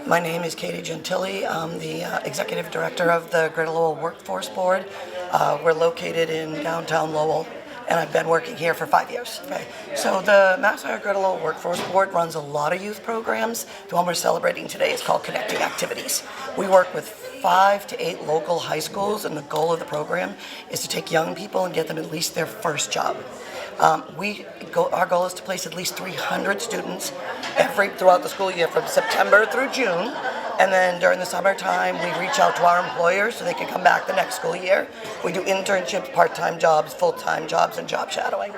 My name is Katie Gentili. I'm the Executive Director of the Greater Lowell Workforce Board. We're located in downtown Lowell, and I've been working here for 5 years. Okay. So the MassHire Greater Lowell Workforce Board runs a lot of youth programs. The one we're celebrating today is called Connecting Activities. We work with 5 to 8 local high schools, and the goal of the program is to take young people and get them at least their first job. Our goal is to place at least 300 students throughout the school year from September through June, and then during the summertime we reach out to our employers so they can come back the next school year. We do internships, part-time jobs, full-time jobs, and job shadowing.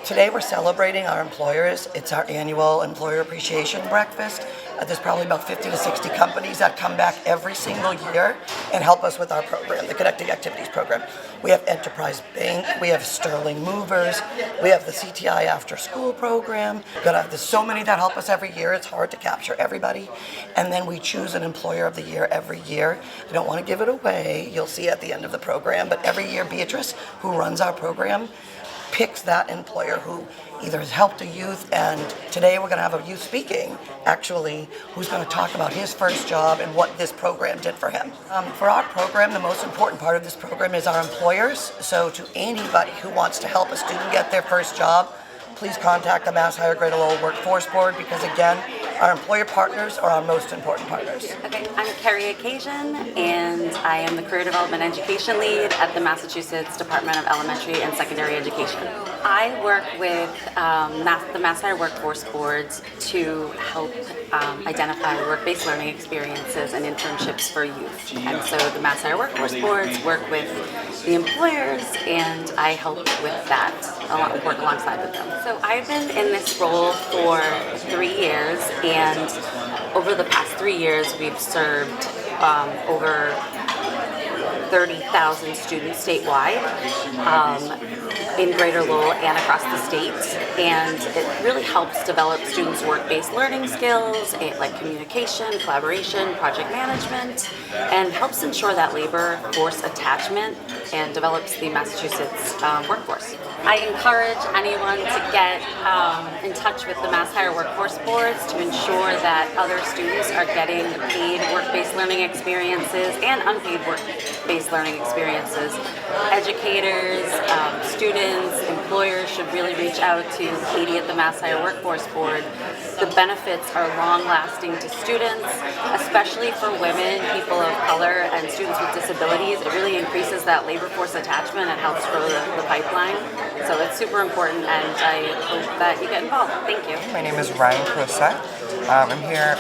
Today we're celebrating our employers. It's our annual Employer Appreciation Breakfast. There's probably about 50 to 60 companies that come back every single year and help us with our program, the Connecting Activities program. We have Enterprise Bank, we have Sterling Movers, we have the CTI After School program. There's so many that help us every year. It's hard to capture everybody. And then we choose an Employer of the Year every year. I don't want to give it away. You'll see at the end of the program. But every year, Beatrice, who runs our program, picks that employer who either has helped a youth, and today we're going to have a youth speaking, actually, who's going to talk about his first job and what this program did for him. For our program, the most important part of this program is our employers. So to anybody who wants to help a student get their first job, please contact the MassHire Greater Lowell Workforce Board, because again, our employer partners are our most important partners. Okay, I'm Carrie Occasion, and I am the Career Development Education Lead at the Massachusetts Department of Elementary and Secondary Education. I work with the MassHire Workforce Boards to help identify work-based learning experiences and internships for youth. And so the MassHire Workforce Boards work with the employers, and I help with that, work alongside with them. So I've been in this role for 3 years, and over the past 3 years, we've served over 30,000 students statewide in Greater Lowell and across the state. And it really helps develop students' work-based learning skills, like communication, collaboration, project management, and helps ensure that labor force attachment and develops the Massachusetts workforce. I encourage anyone to get in touch with the MassHire Workforce Boards to ensure that other students are getting paid work-based learning experiences and unpaid work-based learning experiences. Educators, students, employers should really reach out to Katie at the MassHire Workforce Board. The benefits are long-lasting to students, especially for women, people of color, and students with disabilities. It really increases that labor force attachment and helps grow the pipeline. So it's super important, and I hope that you get involved. Thank you. My name is Ryan Crosset. I'm here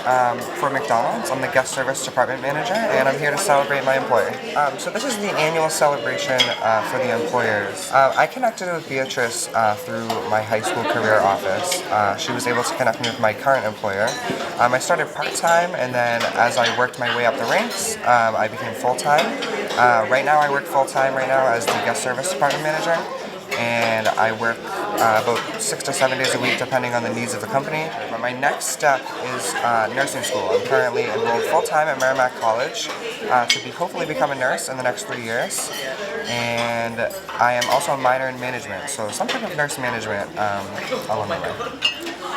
for McDonald's. I'm the Guest Service Department Manager, and I'm here to celebrate my employer. So this is the annual celebration for the employers. I connected with Beatrice through my high school career office. She was able to connect me with my current employer. I started part-time, and then as I worked my way up the ranks, I became full-time. Right now I work full-time as the Guest Service Department Manager, and I work about 6 to 7 days a week depending on the needs of the company. My next step is nursing school. I'm currently enrolled full-time at Merrimack College to hopefully become a nurse in the next 3 years. And I am also a minor in management, so some type of nurse management along the way.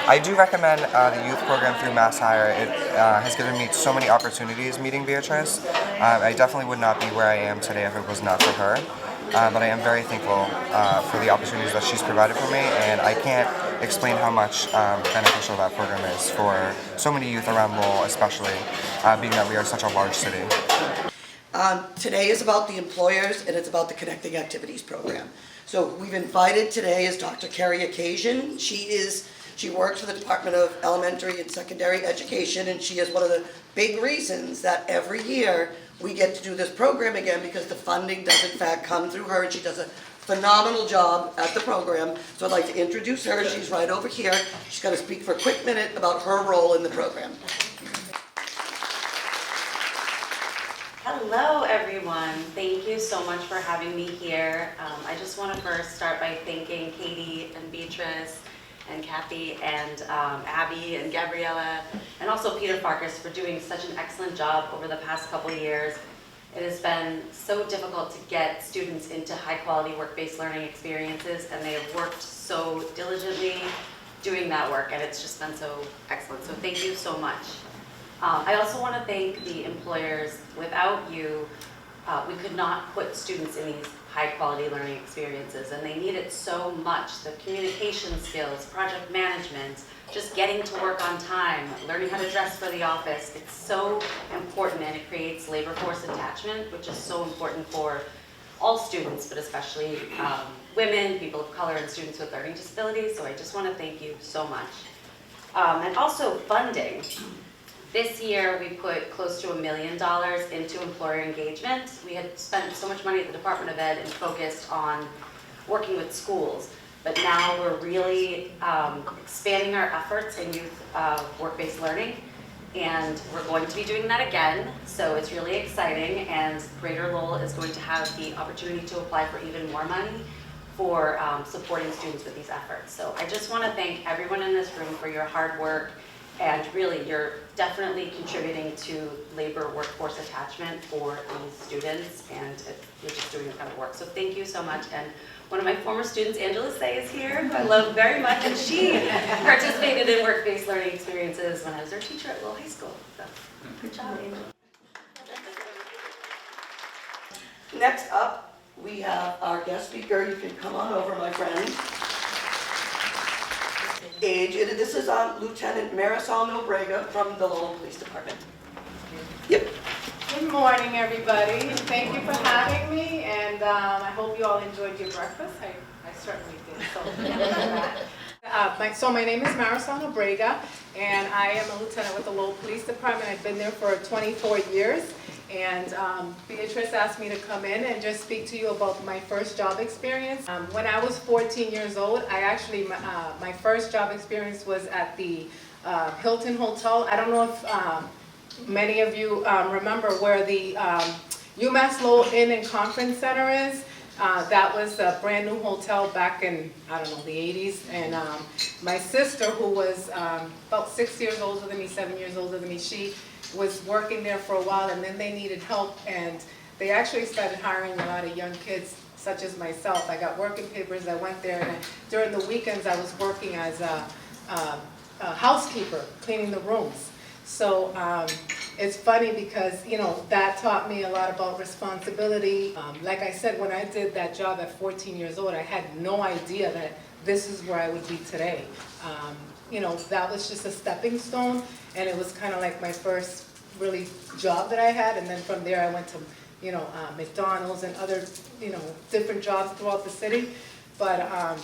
I do recommend the youth program through MassHire. It has given me so many opportunities meeting Beatrice. I definitely would not be where I am today if it was not for her. But I am very thankful for the opportunities that she's provided for me, and I can't explain how much beneficial that program is for so many youth around Lowell, especially being that we are such a large city. Today is about the employers, and it's about the Connecting Activities program. So we've invited today is Dr. Carrie Occasion. She works for the Department of Elementary and Secondary Education, and she is one of the big reasons that every year we get to do this program again, because the funding does in fact come through her, and she does a phenomenal job at the program. So I'd like to introduce her. She's right over here. She's going to speak for a quick minute about her role in the program. Hello everyone, thank you so much for having me here. I just want to first start by thanking Katie and Beatrice and Kathy and Abby and Gabriella, and also Peter Farkas for doing such an excellent job over the past couple of years. It has been so difficult to get students into high quality work-based learning experiences, and they have worked so diligently doing that work, and it's just been so excellent. So thank you so much. I also want to thank the employers. Without you, we could not put students in these high-quality learning experiences, and they need it so much. The communication skills, project management, just getting to work on time, learning how to dress for the office. It's so important, and it creates labor force attachment, which is so important for all students, but especially women, people of color, and students with learning disabilities. So I just want to thank you so much. And also funding. This year, we put close to $1 million into employer engagement. We had spent so much money at the Department of Ed and focused on working with schools. But now we're really expanding our efforts in youth work-based learning. And we're going to be doing that again. So it's really exciting. And Greater Lowell is going to have the opportunity to apply for even more money for supporting students with these efforts. So I just want to thank everyone in this room for your hard work. And really, you're definitely contributing to labor workforce attachment for these students, and you're just doing the kind of work. So thank you so much. And one of my former students, Angela Say, is here, who I love very much, and she participated in work-based learning experiences when I was her teacher at Lowell High School. So good job, Angela. Next up, we have our guest speaker. You can come on over, my friend. This is Lieutenant Marisol Nobrega from the Lowell Police Department. Yep. Good morning, everybody. Thank you for having me, and I hope you all enjoyed your breakfast. I certainly did. So my name is Marisol Nobrega, and I am a lieutenant with the Lowell Police Department. I've been there for 24 years, and Beatrice asked me to come in and just speak to you about my first job experience. When I was 14 years old, my first job experience was at the Hilton Hotel. I don't know if many of you remember where the UMass Lowell Inn and Conference Center is. That was a brand new hotel back in, I don't know, the 80s. And my sister, who was about 6 years older than me, 7 years older than me, she was working there for a while, and then they needed help, and they actually started hiring a lot of young kids, such as myself. I got working papers, I went there, and during the weekends I was working as a housekeeper, cleaning the rooms. So it's funny because, you know, that taught me a lot about responsibility. Like I said, when I did that job at 14 years old, I had no idea that this is where I would be today. You know, that was just a stepping stone, and it was kind of like my first really job that I had, and then from there I went to, you know, McDonald's and other, you know, different jobs throughout the city. But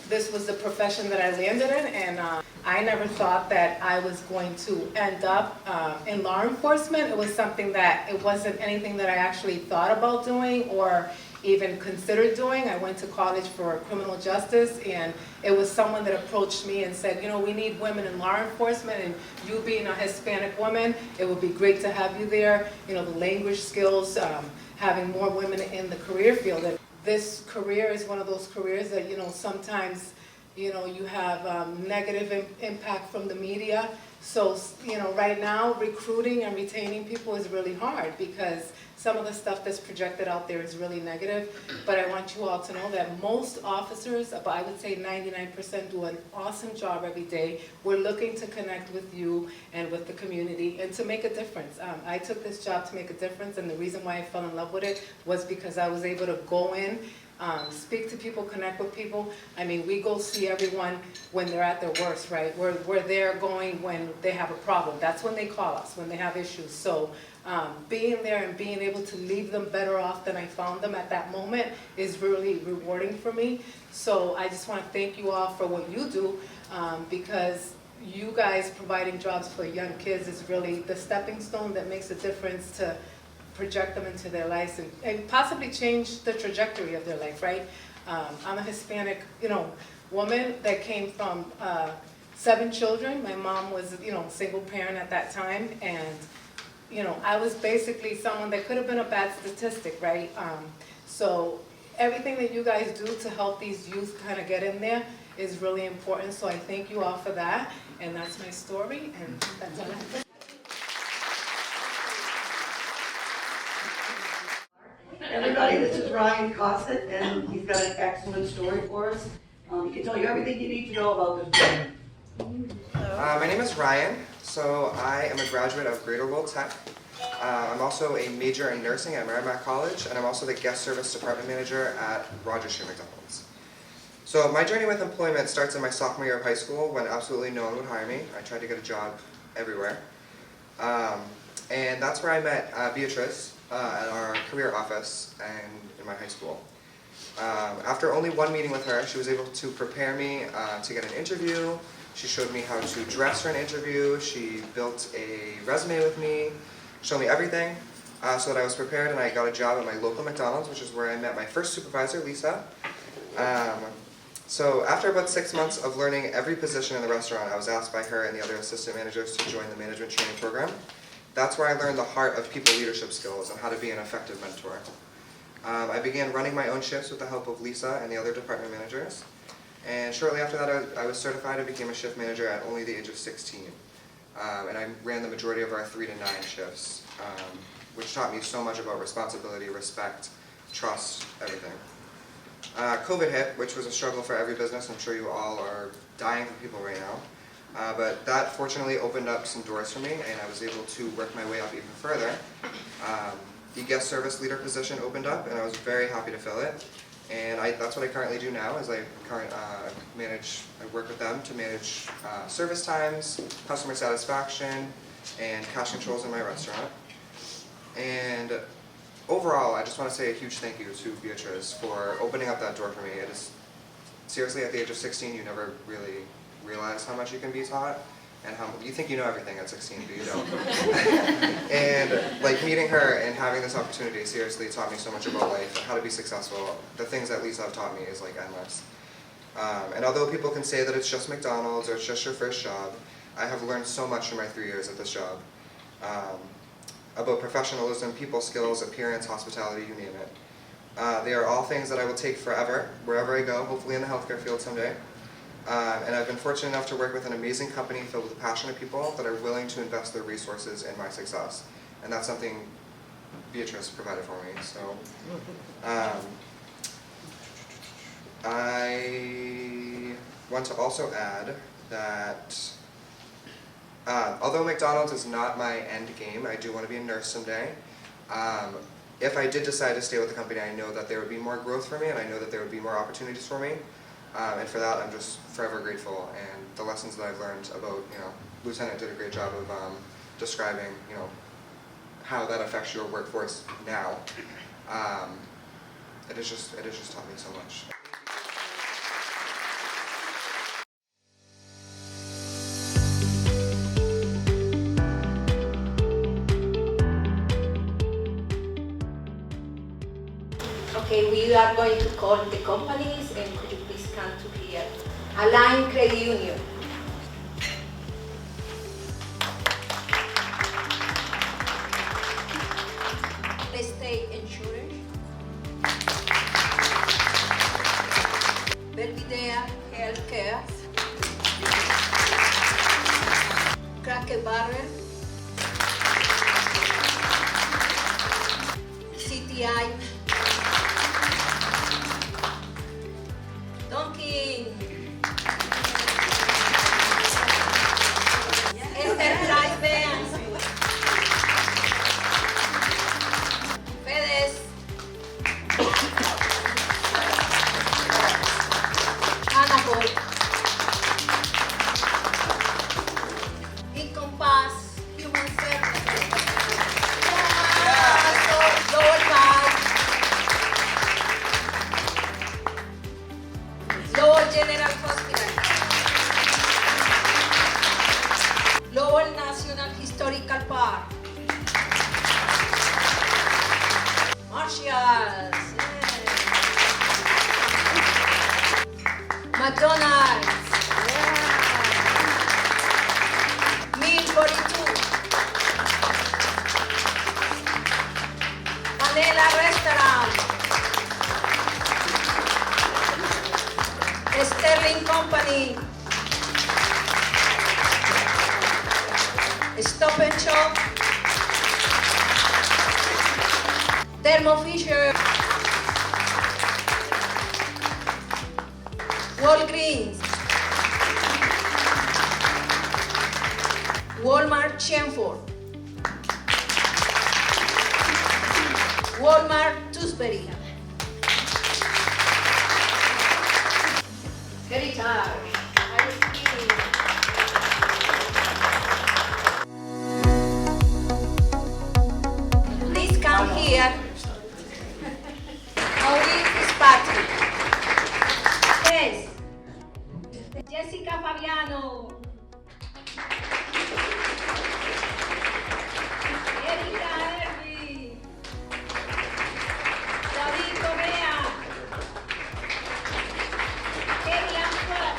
this was the profession that I landed in, and I never thought that I was going to end up in law enforcement. It was something that, it wasn't anything that I actually thought about doing or even considered doing. I went to college for criminal justice, and it was someone that approached me and said, you know, we need women in law enforcement, and you being a Hispanic woman, it would be great to have you there. You know, the language skills, having more women in the career field. And this career is one of those careers that, you know, sometimes, you know, you have negative impact from the media. So, you know, right now, recruiting and retaining people is really hard because some of the stuff that's projected out there is really negative. But I want you all to know that most officers, I would say 99%, do an awesome job every day. We're looking to connect with you and with the community and to make a difference. I took this job to make a difference, and the reason why I fell in love with it was because I was able to go in, speak to people, connect with people. I mean, we go see everyone when they're at their worst, right? We're there going when they have a problem. That's when they call us, when they have issues. So being there and being able to leave them better off than I found them at that moment is really rewarding for me. So I just want to thank you all for what you do, because you guys providing jobs for young kids is really the stepping stone that makes a difference to project them into their lives and possibly change the trajectory of their life, right? I'm a Hispanic, you know, woman that came from 7 children. My mom was, you know, single parent at that time, and, you know, I was basically someone that could have been a bad statistic, right? So everything that you guys do to help these youth kind of get in there is really important. So I thank you all for that, and that's my story, and that's all I have. Everybody, this is Ryan Cossett, and he's got an excellent story for us. He can tell you everything you need to know about this building. My name is Ryan. So I am a graduate of Greater Lowell Tech. I'm also a major in nursing at Merrimack College, and I'm also the guest service department manager at Rogers Street McDonald's. So my journey with employment starts in my sophomore year of high school when absolutely no one would hire me. I tried to get a job everywhere. And that's where I met Beatrice at our career office and in my high school. After only one meeting with her, she was able to prepare me to get an interview. She showed me how to dress for an interview. She built a resume with me, showed me everything so that I was prepared, and I got a job at my local McDonald's, which is where I met my first supervisor, Lisa. So after about 6 months of learning every position in the restaurant, I was asked by her and the other assistant managers to join the management training program. That's where I learned the heart of people leadership skills and how to be an effective mentor. I began running my own shifts with the help of Lisa and the other department managers. And shortly after that, I was certified and became a shift manager at only the age of 16. And I ran the majority of our 3 to 9 shifts, which taught me so much about responsibility, respect, trust, everything. COVID hit, which was a struggle for every business. I'm sure you all are dying for people right now. But that fortunately opened up some doors for me, and I was able to work my way up even further. The guest service leader position opened up, and I was very happy to fill it. And that's what I currently do now, is I work with them to manage service times, customer satisfaction, and cash controls in my restaurant. And overall, I just want to say a huge thank you to Beatrice for opening up that door for me. It is, seriously, at the age of 16, you never really realize how much you can be taught, and how you think you know everything at 16, but you don't. And like meeting her and having this opportunity seriously taught me so much about life, how to be successful. The things that Lisa have taught me is like endless. And although people can say that it's just McDonald's or it's just your first job, I have learned so much from my 3 years at this job. About professionalism, people skills, appearance, hospitality, you name it. They are all things that I will take forever, wherever I go, hopefully in the healthcare field someday. And I've been fortunate enough to work with an amazing company filled with passionate people that are willing to invest their resources in my success. And that's something Beatrice provided for me. So I want to also add that although McDonald's is not my end game, I do want to be a nurse someday. If I did decide to stay with the company, I know that there would be more growth for me, and I know that there would be more opportunities for me. And for that, I'm just forever grateful. And the lessons that I've learned about, Lieutenant did a great job of describing, how that affects your workforce now. It has just taught me so much. Okay, we are going to call the companies, and could you please come to here? Align Credit Union. State Insurance. Belvidere Healthcare. Cracker Barrel. CTI. Donkin. Enterprise Bank. FedEx. Anacor. Encompass Human Services. Lowell Bank. Lowell General Hospital. Lowell National Historical Park. Marshalls. McDonald's. Meal 42. Manila Restaurant. Sterling Company. Stop and Shop. Thermo Fisher. Walgreens. Chenford. Walmart Tewksbury. Heritage. Please come here. Maureen Fitzpatrick. Yes. Jessica Fabiano. Erika Hervey. David Correa. Kelly Antwerp.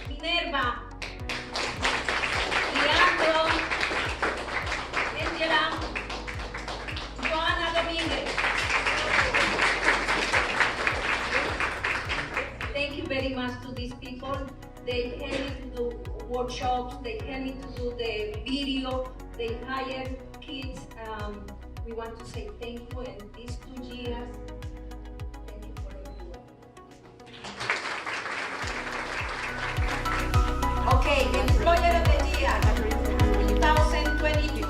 Minerva. Leandro. Angela. Joana Dominguez. Thank you very much to these people. They help me to do workshops, they help me to do the video, they hire kids. We want to say thank you in these 2 years. Thank you for everyone. Okay, Employer of the Year 2022.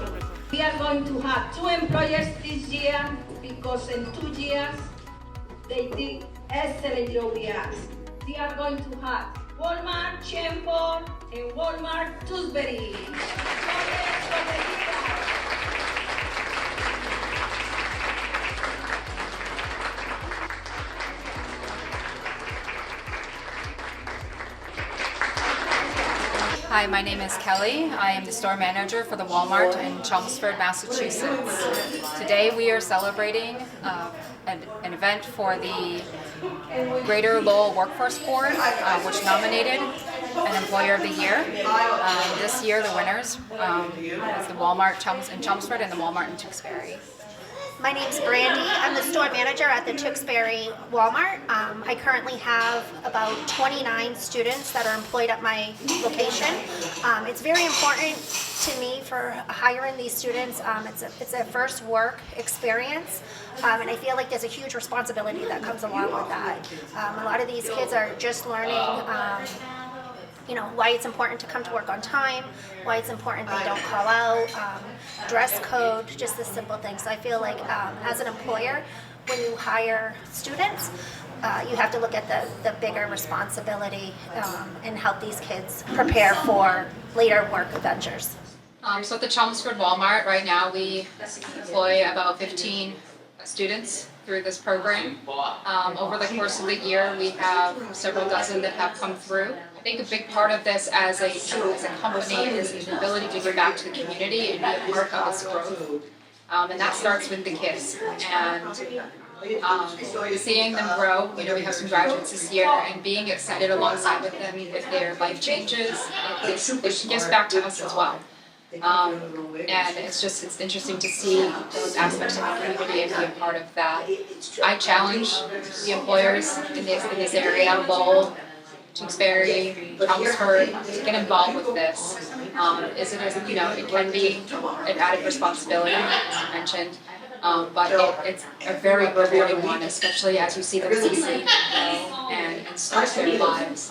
We are going to have 2 employers this year because in 2 years they did excellent job. We are going to have Walmart Chenford and Walmart Tewksbury. Employers of the Year. Hi, my name is Kelly. I am the store manager for the Walmart in Chelmsford, Massachusetts. Today we are celebrating an event for the Greater Lowell Workforce Board, which nominated an Employer of the Year. This year the winners is the Walmart in Chelmsford and the Walmart in Tewksbury. My name's Brandy. I'm the store manager at the Tewksbury Walmart. I currently have about 29 students that are employed at my location. It's very important to me for hiring these students. It's a first work experience, and I feel like there's a huge responsibility that comes along with that. A lot of these kids are just learning why it's important to come to work on time, why it's important they don't call out, dress code, just the simple things. So I feel like as an employer, when you hire students, you have to look at the bigger responsibility and help these kids prepare for later work ventures. So at the Chelmsford Walmart right now we employ about 15 students through this program. Over the course of the year we have several dozen that have come through. I think a big part of this as a company is the ability to give back to the community and be a part of its growth. And that starts with the kids. And seeing them grow, we have some graduates this year, and being excited alongside with them with their life changes, it gives back to us as well. And it's interesting to see those aspects of the community and be a part of that. I challenge the employers in this area, Lowell, Tewksbury, Chelmsford, to get involved with this. It can be an added responsibility, as you mentioned, but it's a very rewarding one, especially as you see them succeed and start their lives.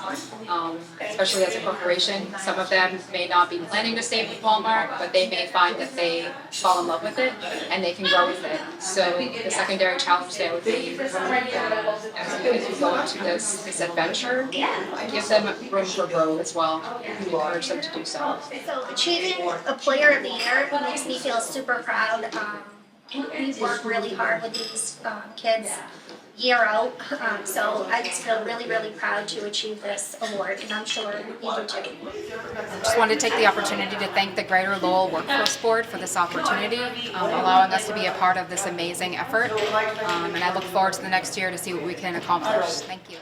Especially as a corporation, some of them may not be planning to stay with Walmart, but they may find that they fall in love with it and they can grow with it. So the secondary challenge there would be, as you go into this adventure, give them room for growth as well, and encourage them to do so. So achieving Employer of the Year makes me feel super proud. We work really hard with these kids year out, so I just feel really, really proud to achieve this award, and I'm sure you do too. I just wanted to take the opportunity to thank the Greater Lowell Workforce Board for this opportunity, allowing us to be a part of this amazing effort, and I look forward to the next year to see what we can accomplish. Thank you.